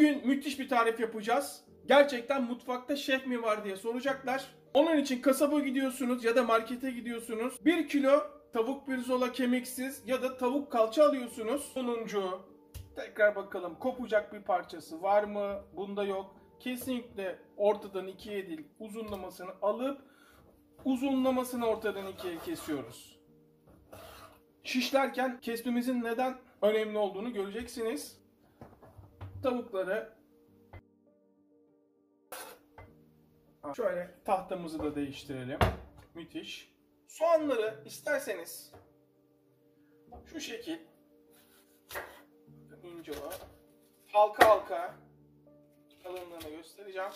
Bugün müthiş bir tarif yapacağız. Gerçekten mutfakta şef mi var diye soracaklar. Onun için kasaba gidiyorsunuz ya da markete gidiyorsunuz. 1 kilo tavuk pirzola kemiksiz ya da tavuk kalça alıyorsunuz. Sonuncu. Tekrar bakalım, kopacak bir parçası var mı? Bunda yok. Kesinlikle ortadan ikiye değil, uzunlamasını alıp uzunlamasını ortadan ikiye kesiyoruz. Şişlerken kesmemizin neden önemli olduğunu göreceksiniz. Tavukları şöyle, tahtamızı da değiştirelim. Müthiş. Soğanları isterseniz şu şekil ince o, halka halka kalınlığını göstereceğim.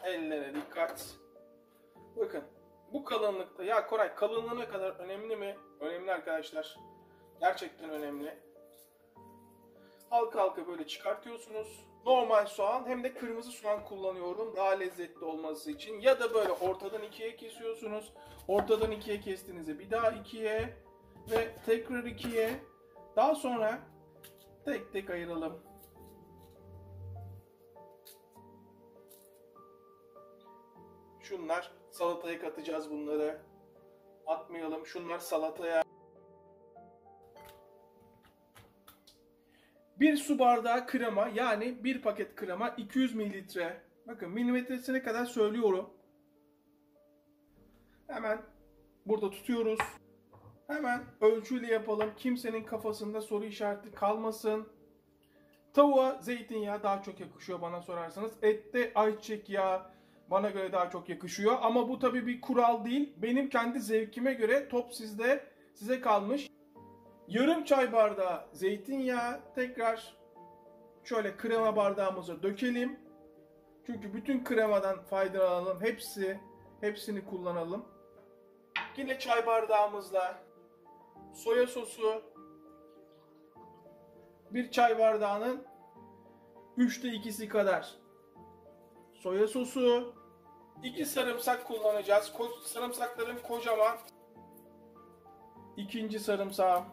Ellere dikkat. Bakın bu kalınlıkta. Ya Koray, kalınlığına kadar önemli mi? Önemli arkadaşlar. Gerçekten önemli. Halka halka böyle çıkartıyorsunuz. Normal soğan hem de kırmızı soğan kullanıyorum daha lezzetli olması için. Ya da böyle ortadan ikiye kesiyorsunuz. Ortadan ikiye kestiğinizde bir daha ikiye ve tekrar ikiye. Daha sonra tek tek ayıralım. Şunlar salataya katacağız bunları. Atmayalım. Şunlar salataya. 1 su bardağı krema, yani 1 paket krema 200 mililitre. Bakın milimetresine kadar söylüyorum. Hemen burada tutuyoruz. Hemen ölçüyle yapalım. Kimsenin kafasında soru işareti kalmasın. Tavuğa zeytinyağı daha çok yakışıyor bana sorarsanız. Ette ayçiçek yağı bana göre daha çok yakışıyor. Ama bu tabii bir kural değil. Benim kendi zevkime göre, top sizde, size kalmış. Yarım çay bardağı zeytinyağı, tekrar şöyle krema bardağımıza dökelim. Çünkü bütün kremadan faydalanalım. Hepsini kullanalım. Yine çay bardağımızla soya sosu, 1 çay bardağının 3'te 2'si kadar soya sosu, 2 sarımsak kullanacağız. Sarımsakların kocaman. İkinci sarımsağım.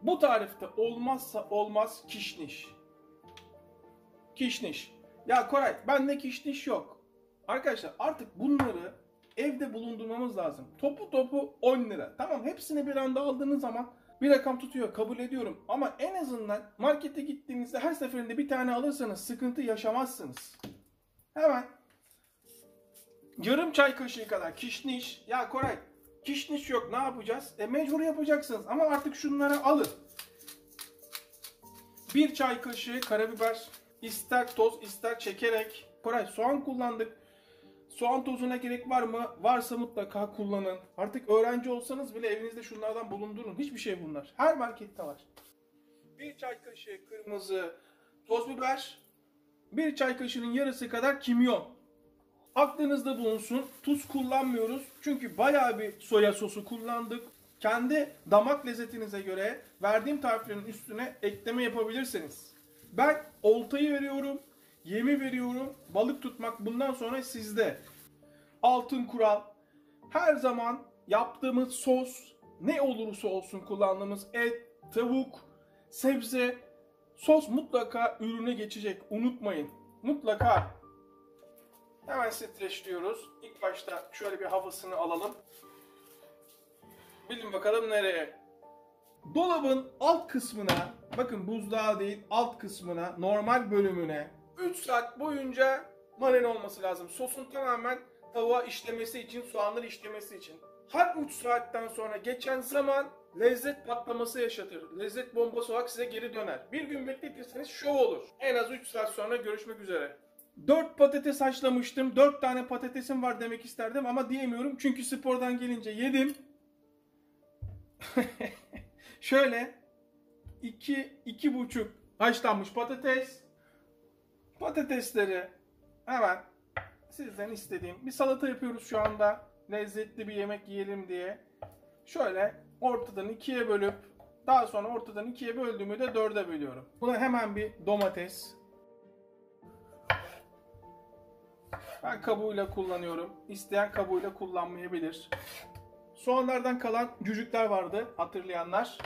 Bu tarifte olmazsa olmaz kişniş. Kişniş. Ya Koray, bende kişniş yok. Arkadaşlar artık bunları evde bulundurmamız lazım. Topu 10 lira. Tamam, hepsini bir anda aldığınız zaman bir rakam tutuyor, kabul ediyorum. Ama en azından markete gittiğinizde her seferinde bir tane alırsanız sıkıntı yaşamazsınız. Hemen yarım çay kaşığı kadar kişniş. Ya Koray, kişniş yok, ne yapacağız? Mecbur yapacaksınız ama artık şunları alın. 1 çay kaşığı karabiber, ister toz ister çekerek. Koray, soğan kullandık. Soğan tozuna gerek var mı? Varsa mutlaka kullanın. Artık öğrenci olsanız bile evinizde şunlardan bulundurun. Hiçbir şey bunlar. Her markette var. 1 çay kaşığı kırmızı toz biber. 1 çay kaşığının yarısı kadar kimyon. Aklınızda bulunsun. Tuz kullanmıyoruz. Çünkü bayağı bir soya sosu kullandık. Kendi damak lezzetinize göre verdiğim tariflerin üstüne ekleme yapabilirsiniz. Ben oltayı veriyorum. Yemi veriyorum. Balık tutmak bundan sonra sizde. Altın kural. Her zaman yaptığımız sos, ne olursa olsun kullandığımız et, tavuk, sebze, sos mutlaka ürüne geçecek. Unutmayın. Mutlaka. Hemen streçliyoruz. İlk başta şöyle bir havasını alalım. Bilin bakalım nereye? Dolabın alt kısmına, bakın buzluğa değil, alt kısmına, normal bölümüne 3 saat boyunca marine olması lazım. Sosun tamamen tavuğa işlemesi için, soğanları işlemesi için. Her 3 saatten sonra geçen zaman lezzet patlaması yaşatır. Lezzet bombası olarak size geri döner. Bir gün bekletirseniz şov olur. En az 3 saat sonra görüşmek üzere. 4 patates haşlamıştım. 4 tane patatesim var demek isterdim ama diyemiyorum. Çünkü spordan gelince yedim. Şöyle 2,5 haşlanmış patates. Patatesleri hemen sizden istediğim bir salata yapıyoruz şu anda. Lezzetli bir yemek yiyelim diye. Şöyle ortadan 2'ye bölüp daha sonra ortadan 2'ye böldüğümü de 4'e bölüyorum. Buna hemen bir domates. Ben kabuğuyla kullanıyorum. İsteyen kabuğuyla kullanmayabilir. Soğanlardan kalan cücükler vardı, hatırlayanlar.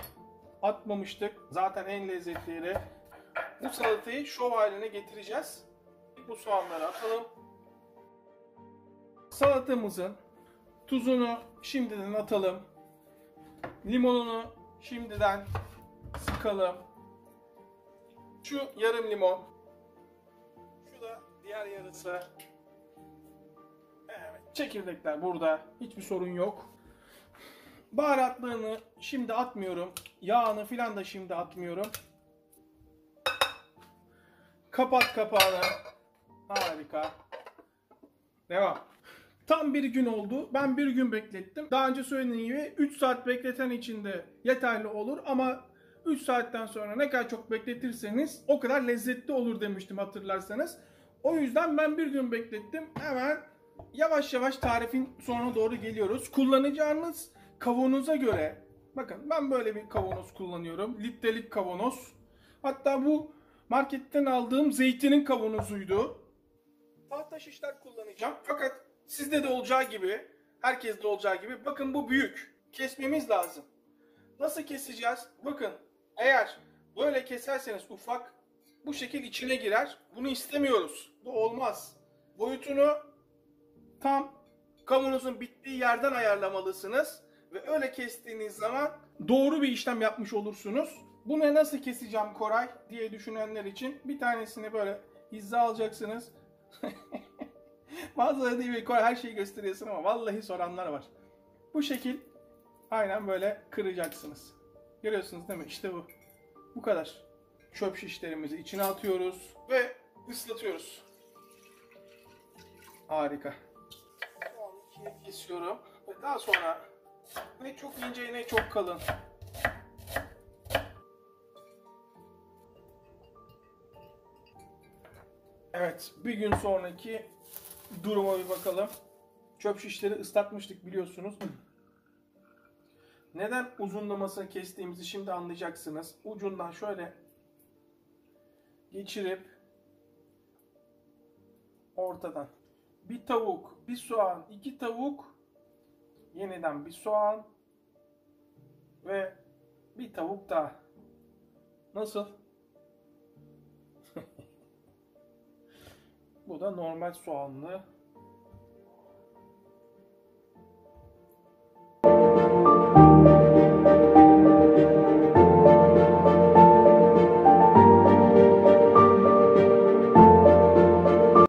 Atmamıştık. Zaten en lezzetlileri. Bu salatayı şov haline getireceğiz. Bu soğanları atalım. Salatamızın tuzunu şimdiden atalım. Limonunu şimdiden sıkalım. Şu yarım limon. Şu da diğer yarısı. Evet, çekirdekler burada. Hiçbir sorun yok. Baharatlarını şimdi atmıyorum. Yağını filan da şimdi atmıyorum. Kapat kapağını. Harika. Devam. Tam bir gün oldu. Ben bir gün beklettim. Daha önce söylediğim gibi 3 saat bekleten için de yeterli olur ama 3 saatten sonra ne kadar çok bekletirseniz o kadar lezzetli olur demiştim hatırlarsanız. O yüzden ben bir gün beklettim. Hemen yavaş yavaş tarifin sonuna doğru geliyoruz. Kullanacağınız kavanoza göre, bakın ben böyle bir kavanoz kullanıyorum. Litrelik kavanoz. Hatta bu marketten aldığım zeytinin kavanozuydu. Tahta şişler kullanacağım. Fakat sizde de olacağı gibi, herkeste olacağı gibi, bakın bu büyük. Kesmemiz lazım. Nasıl keseceğiz? Bakın, eğer böyle keserseniz ufak, bu şekil içine girer. Bunu istemiyoruz. Bu olmaz. Boyutunu tam kavanozun bittiği yerden ayarlamalısınız. Ve öyle kestiğiniz zaman doğru bir işlem yapmış olursunuz. Bunu nasıl keseceğim Koray diye düşünenler için bir tanesini böyle hiza alacaksınız. Bazıları değil, Koray her şeyi gösteriyorsun ama vallahi soranlar var. Bu şekil aynen böyle kıracaksınız. Görüyorsunuz değil mi? İşte bu. Bu kadar. Çöp şişlerimizi içine atıyoruz ve ıslatıyoruz. Harika. Soğanı ikiye kesiyorum ve daha sonra ne çok ince ne çok kalın. Evet, bir gün sonraki duruma bir bakalım. Çöp şişleri ıslatmıştık biliyorsunuz. Neden uzunlamasını kestiğimizi şimdi anlayacaksınız. Ucundan şöyle geçirip ortadan bir tavuk, bir soğan, iki tavuk, yeniden bir soğan ve bir tavuk daha. Nasıl? Bu da normal soğanlı.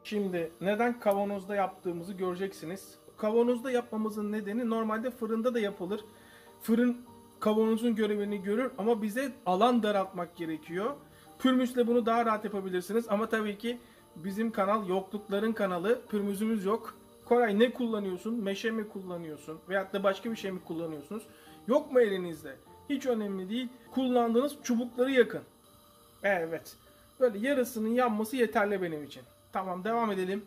Şimdi neden kavanozda yaptığımızı göreceksiniz. Kavanozda yapmamızın nedeni normalde fırında da yapılır. Fırın kavanozun görevini görür ama bize alan daraltmak gerekiyor. Pürmüzle bunu daha rahat yapabilirsiniz ama tabii ki bizim kanal yoklukların kanalı. Pürmüzümüz yok. Koray ne kullanıyorsun? Meşe mi kullanıyorsun? Veyahut da başka bir şey mi kullanıyorsunuz? Yok mu elinizde? Hiç önemli değil. Kullandığınız çubukları yakın. Evet. Böyle yarısının yanması yeterli benim için. Tamam, devam edelim.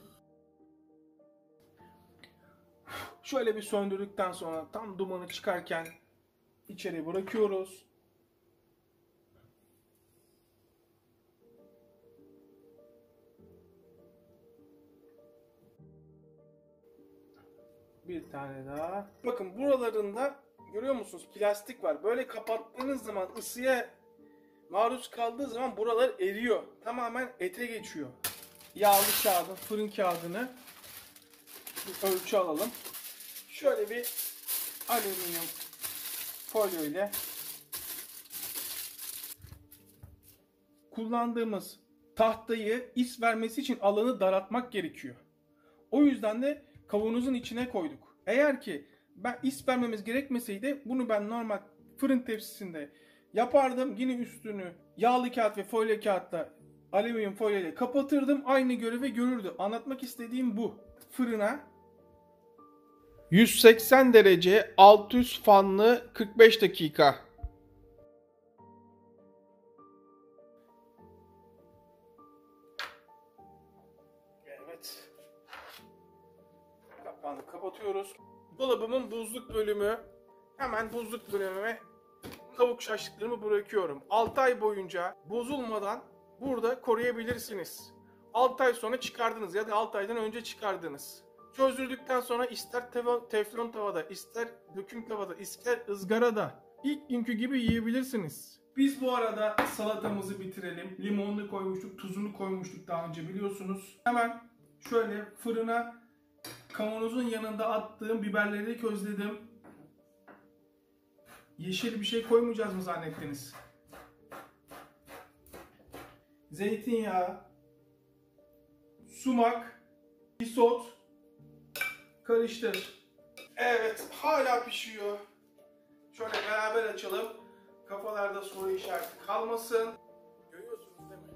Şöyle bir söndürdükten sonra tam dumanı çıkarken içeri bırakıyoruz. Bir tane daha. Bakın buralarında görüyor musunuz? Plastik var. Böyle kapattığınız zaman ısıya maruz kaldığı zaman buralar eriyor. Tamamen ete geçiyor. Yağlı kağıdın, fırın kağıdını bir ölçü alalım. Şöyle bir alüminyum folyo ile kullandığımız tahtayı is vermesi için alanı daraltmak gerekiyor. O yüzden de kavanozun içine koyduk. Eğer ki ben is vermemiz gerekmeseydi bunu ben normal fırın tepsisinde yapardım. Yine üstünü yağlı kağıt ve folyo kağıtla alüminyum folyo ile kapatırdım. Aynı görevi görürdü. Anlatmak istediğim bu. Fırına 180 derece alt üst fanlı 45 dakika. Evet. Kapağını kapatıyoruz. Dolabımın buzluk bölümü. Hemen buzluk bölümüme tavuk şaşlıklarımı bırakıyorum. 6 ay boyunca bozulmadan burada koruyabilirsiniz. 6 ay sonra çıkardınız ya da 6 aydan önce çıkardınız. Çözdürdükten sonra ister teflon tavada, ister döküm tavada, ister ızgarada ilk günkü gibi yiyebilirsiniz. Biz bu arada salatamızı bitirelim. Limonunu koymuştuk, tuzunu koymuştuk daha önce biliyorsunuz. Hemen şöyle fırına kavanozun yanında attığım biberleri közledim. Yeşil bir şey koymayacağız mı zannettiniz? Zeytinyağı, sumak, isot, karıştır. Evet, hala pişiyor. Şöyle beraber açalım. Kafalarda soru işareti kalmasın. Görüyorsunuz değil mi?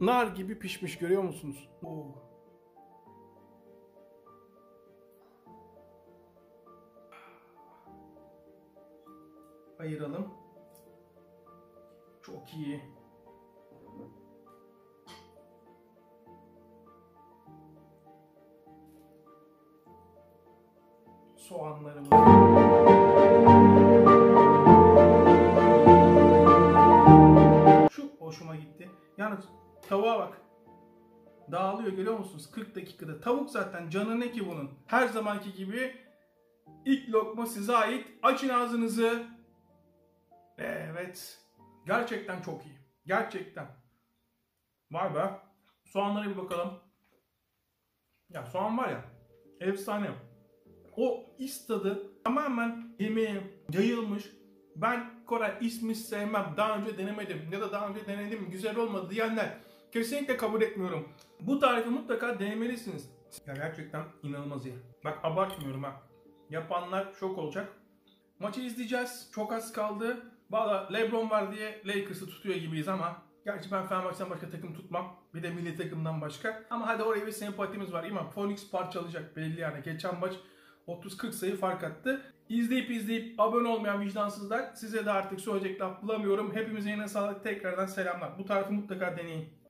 Nar gibi pişmiş, görüyor musunuz? Oo. Ayıralım. Çok iyi. Soğanlarımız. Şu hoşuma gitti. Yalnız tavuğa bak. Dağılıyor, görüyor musunuz? 40 dakikada. Tavuk zaten canı ne ki bunun? Her zamanki gibi ilk lokma size ait. Açın ağzınızı. Evet. Gerçekten çok iyi. Gerçekten. Vay be. Soğanlara bir bakalım. Ya soğan var ya. Efsane. O tadı tamamen yemeğe yayılmış. Ben Koray ismi sevmem. Daha önce denemedim. Ya da daha önce denedim. Güzel olmadı diyenler kesinlikle kabul etmiyorum. Bu tarifi mutlaka denemelisiniz. Ya gerçekten inanılmaz iyi. Bak abartmıyorum ha. Yapanlar şok olacak. Maçı izleyeceğiz. Çok az kaldı. Valla LeBron var diye Lakers'ı tutuyor gibiyiz ama gerçi ben Fenerbahçe'den başka takım tutmam. Bir de milli takımdan başka. Ama hadi oraya bir sempatimiz var. İmam Phoenix parçalayacak belli yani. Geçen maç 30-40 sayı fark attı. İzleyip abone olmayan vicdansızlar, size de artık söyleyecek laf bulamıyorum. Hepimize yine sağlık, tekrardan selamlar. Bu tarifi mutlaka deneyin.